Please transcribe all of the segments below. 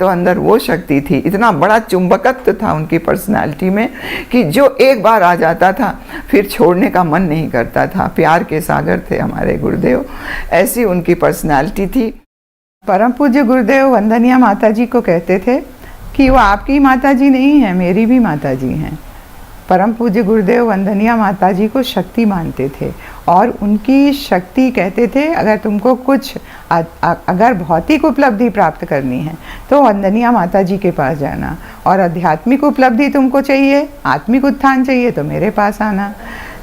तो अंदर वो शक्ति थी, इतना बड़ा चुंबकत्व था उनकी पर्सनालिटी में कि जो एक बार आ जाता था फिर छोड़ने का मन नहीं करता था। प्यार के सागर थे हमारे गुरुदेव, ऐसी उनकी पर्सनालिटी थी। परम पूज्य गुरुदेव वंदनीय माता जी को कहते थे कि वो आपकी माता जी नहीं है, मेरी भी माता जी हैं। परम पूज्य गुरुदेव वंदनीय माता जी को शक्ति मानते थे और उनकी शक्ति कहते थे, अगर तुमको कुछ अगर भौतिक उपलब्धि प्राप्त करनी है तो वंदनीय माता जी के पास जाना, और आध्यात्मिक उपलब्धि तुमको चाहिए, आत्मिक उत्थान चाहिए तो मेरे पास आना।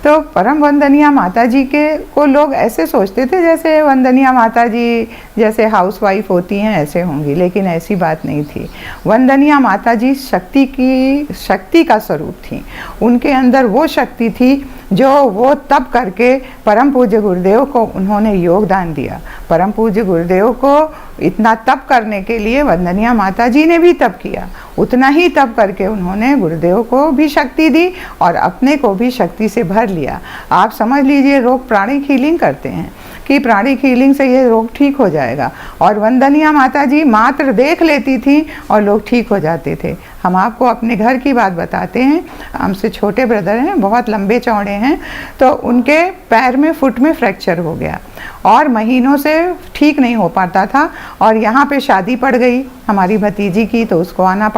तो परम वंदनीय माता जी के को लोग ऐसे सोचते थे जैसे वंदनीय माता जी जैसे हाउसवाइफ होती हैं ऐसे होंगी, लेकिन ऐसी बात नहीं थी। वंदनीय माता जी शक्ति का स्वरूप थी। उनके अंदर वो शक्ति थी जो वो तप करके परम पूज्य गुरुदेव को उन्होंने योगदान दिया। परम पूज्य गुरुदेव को इतना तप करने के लिए वंदनीय माता जी ने भी तप किया, उतना ही तप करके उन्होंने गुरुदेव को भी शक्ति दी और अपने को भी शक्ति से भर लिया। आप समझ लीजिए, रोग प्राणिक हीलिंग करते हैं कि प्राणिक हीलिंग से ये रोग ठीक हो जाएगा, और वंदनीय माता जी मात्र देख लेती थी और लोग ठीक हो जाते थे। हम आपको अपने घर की बात बताते हैं, हमसे छोटे ब्रदर हैं, बहुत लंबे चौड़े हैं, तो उनके पैर में फुट में फ्रैक्चर हो गया और महीनों से ठीक नहीं हो पाता था, और यहाँ पे शादी पड़ गई हमारी भतीजी की तो उसको आना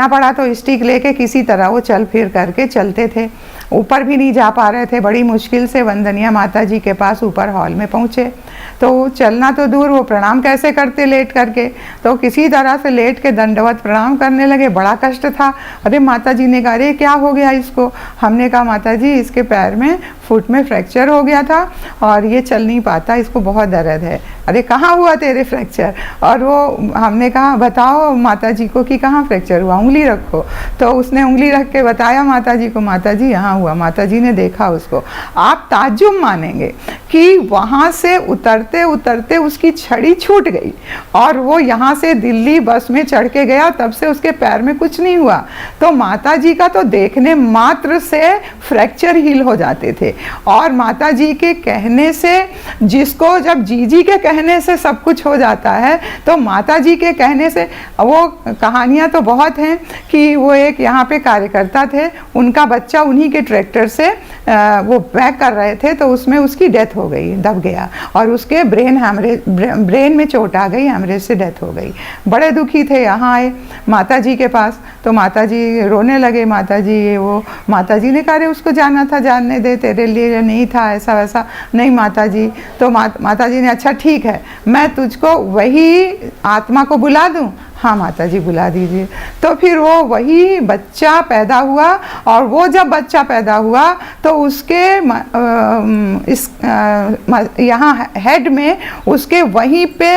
पड़ा तो स्टिक लेके किसी तरह वो चल फिर करके चलते थे। ऊपर भी नहीं जा पा रहे थे, बड़ी मुश्किल से वंदनीय माता जी के पास ऊपर हॉल में पहुँचे। तो चलना तो दूर, वो प्रणाम कैसे करते लेट करके, तो किसी तरह से लेट के दंडवत प्रणाम करने लगे। बड़ा कष्ट था। अरे माता जी ने कहा, अरे क्या हो गया इसको? हमने कहा माता जी इसके पैर में फुट में फ्रैक्चर हो गया था और ये चल नहीं पाता, इसको बहुत दर्द है। अरे कहाँ हुआ तेरे फ्रैक्चर? और वो हमने कहा बताओ माता जी को कि कहाँ फ्रैक्चर हुआ, उंगली रखो। तो उसने उंगली रख के बताया माता जी को, माता जी यहाँ हुआ। माता जी ने देखा उसको। आप ताज्जुब मानेंगे कि वहाँ से उतरते उतरते उसकी छड़ी छूट गई और वो यहाँ से दिल्ली बस में चढ़ के गया, तब से उसके पैर में कुछ नहीं हुआ। तो माता जी का तो देखने मात्र से फ्रैक्चर हील हो जाते थे, और माता जी के कहने से, जिसको जब जीजी के कहने से सब कुछ हो जाता है, तो माता जी के कहने से, वो कहानियाँ तो बहुत हैं कि वो एक यहाँ पे कार्यकर्ता थे, उनका बच्चा उन्हीं के ट्रैक्टर से वो बैक कर रहे थे, तो उसमें उसकी डेथ हो गई, दब गया और उसके ब्रेन में चोट आ गई, हेमरेज से डेथ हो गई। बड़े दुखी थे, यहाँ आए माता जी के पास, तो माता जी रोने लगे। माता जी ने कहा उसको जाना था, जानने दे, तेरे लिए नहीं था ऐसा वैसा। नहीं माता जी, तो माता जी ने अच्छा ठीक है, मैं तुझको वही आत्मा को बुला दूं? हाँ माता जी बुला दीजिए। तो फिर वो वही बच्चा पैदा हुआ, और वो जब बच्चा पैदा हुआ तो उसके यहाँ हेड में उसके वहीं पे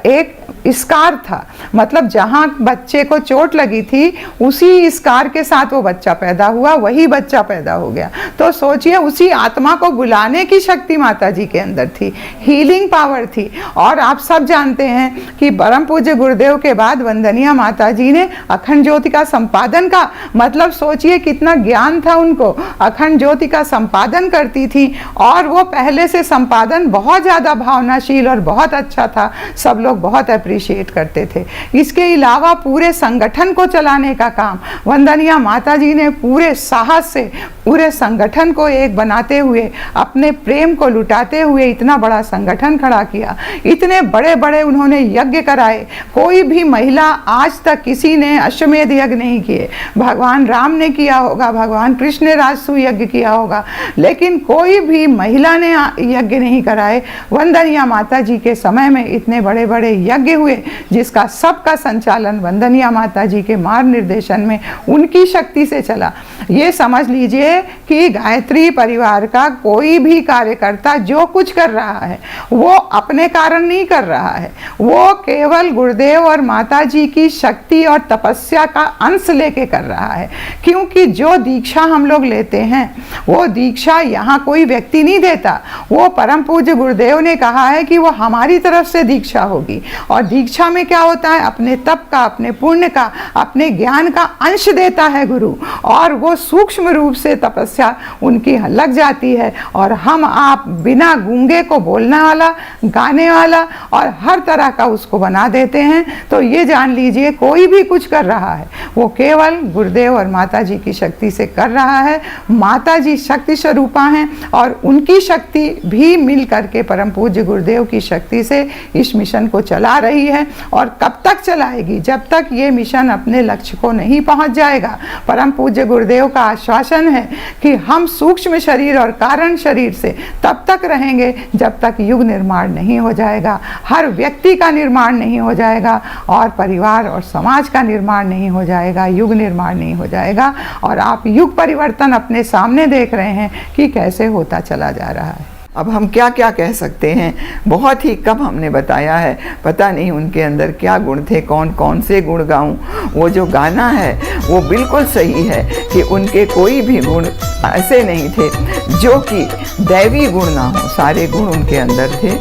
एक स्कार था, मतलब जहाँ बच्चे को चोट लगी थी उसी स्कार के साथ वो बच्चा पैदा हुआ, वही बच्चा पैदा हो गया। तो सोचिए, उसी आत्मा को बुलाने की शक्ति माता जी के अंदर थी, हीलिंग पावर थी। और आप सब जानते हैं कि परम पूज्य गुरुदेव के बाद वंदनीय माता जी ने अखंड ज्योति का संपादन का, मतलब सोचिए कितना ज्ञान था उनको। अखंड ज्योति का संपादन करती थी, और वो पहले से संपादन बहुत ज़्यादा भावनाशील और बहुत अच्छा था, सब लोग बहुत अप्रिशिएट करते थे। इसके अलावा पूरे संगठन को चलाने का काम वंदनीय माता जी ने पूरे साहस से पूरे संगठन को एक बनाते हुए, अपने प्रेम को लुटाते हुए इतना बड़ा संगठन खड़ा किया। इतने बड़े बड़े उन्होंने यज्ञ कराए, कोई भी महिला आज तक किसी ने अश्वमेध यज्ञ नहीं किए। भगवान राम ने किया होगा, भगवान कृष्ण ने राजसूय यज्ञ किया होगा, लेकिन कोई भी महिला ने यज्ञ नहीं कराए। वंदनीय माता जी के समय में इतने बड़े बड़े यज्ञ हुए, जिसका सबका संचालन वंदनीय माता जी के मार्ग निर्देशन में उनकी शक्ति से चला। ये समझ लीजिए कि गायत्री परिवार का कोई भी कार्यकर्ता जो कुछ कर रहा है वो अपने कारण नहीं कर रहा है, वो केवल गुरुदेव और माता जी की शक्ति और तपस्या का अंश लेके कर रहा है। क्योंकि जो दीक्षा हम लोग लेते हैं वो दीक्षा यहाँ कोई व्यक्ति नहीं देता, वो परम पूज्य गुरुदेव ने कहा है कि वो हमारी तरफ से दीक्षा होगी, और दीक्षा में क्या होता है, अपने तप का, अपने पुण्य का, अपने ज्ञान का अंश देता है गुरु, और वो सूक्ष्म रूप से तपस्या उनकी लग जाती है, और हम आप बिना गूंगे को बोलने वाला, गाने वाला और हर तरह का उसको बना देते हैं। तो ये जान लीजिए कोई भी कुछ कर रहा है वो केवल गुरुदेव और माता जी की शक्ति से कर रहा है। माता जी शक्ति स्वरूपा हैं और उनकी शक्ति भी मिल करके परम पूज्य गुरुदेव की शक्ति से इस मिशन को चला रही है, और कब तक चलाएगी, जब तक ये मिशन अपने लक्ष्य को नहीं पहुंच जाएगा। परम पूज्य गुरुदेव का आश्वासन है कि हम सूक्ष्म शरीर और कारण शरीर से तब तक रहेंगे जब तक युग निर्माण नहीं हो जाएगा, हर व्यक्ति का निर्माण नहीं हो जाएगा, और परिवार और समाज का निर्माण नहीं हो जाएगा, युग निर्माण नहीं हो जाएगा। और आप युग परिवर्तन अपने सामने देख रहे हैं कि कैसे होता चला जा रहा है। अब हम क्या क्या कह सकते हैं, बहुत ही कम हमने बताया है। पता नहीं उनके अंदर क्या गुण थे, कौन कौन से गुण गाऊं। वो जो गाना है वो बिल्कुल सही है कि उनके कोई भी गुण ऐसे नहीं थे जो कि दैवी गुण ना हो, सारे गुण उनके अंदर थे।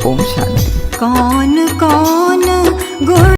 ओम शांति। कौन कौन गुण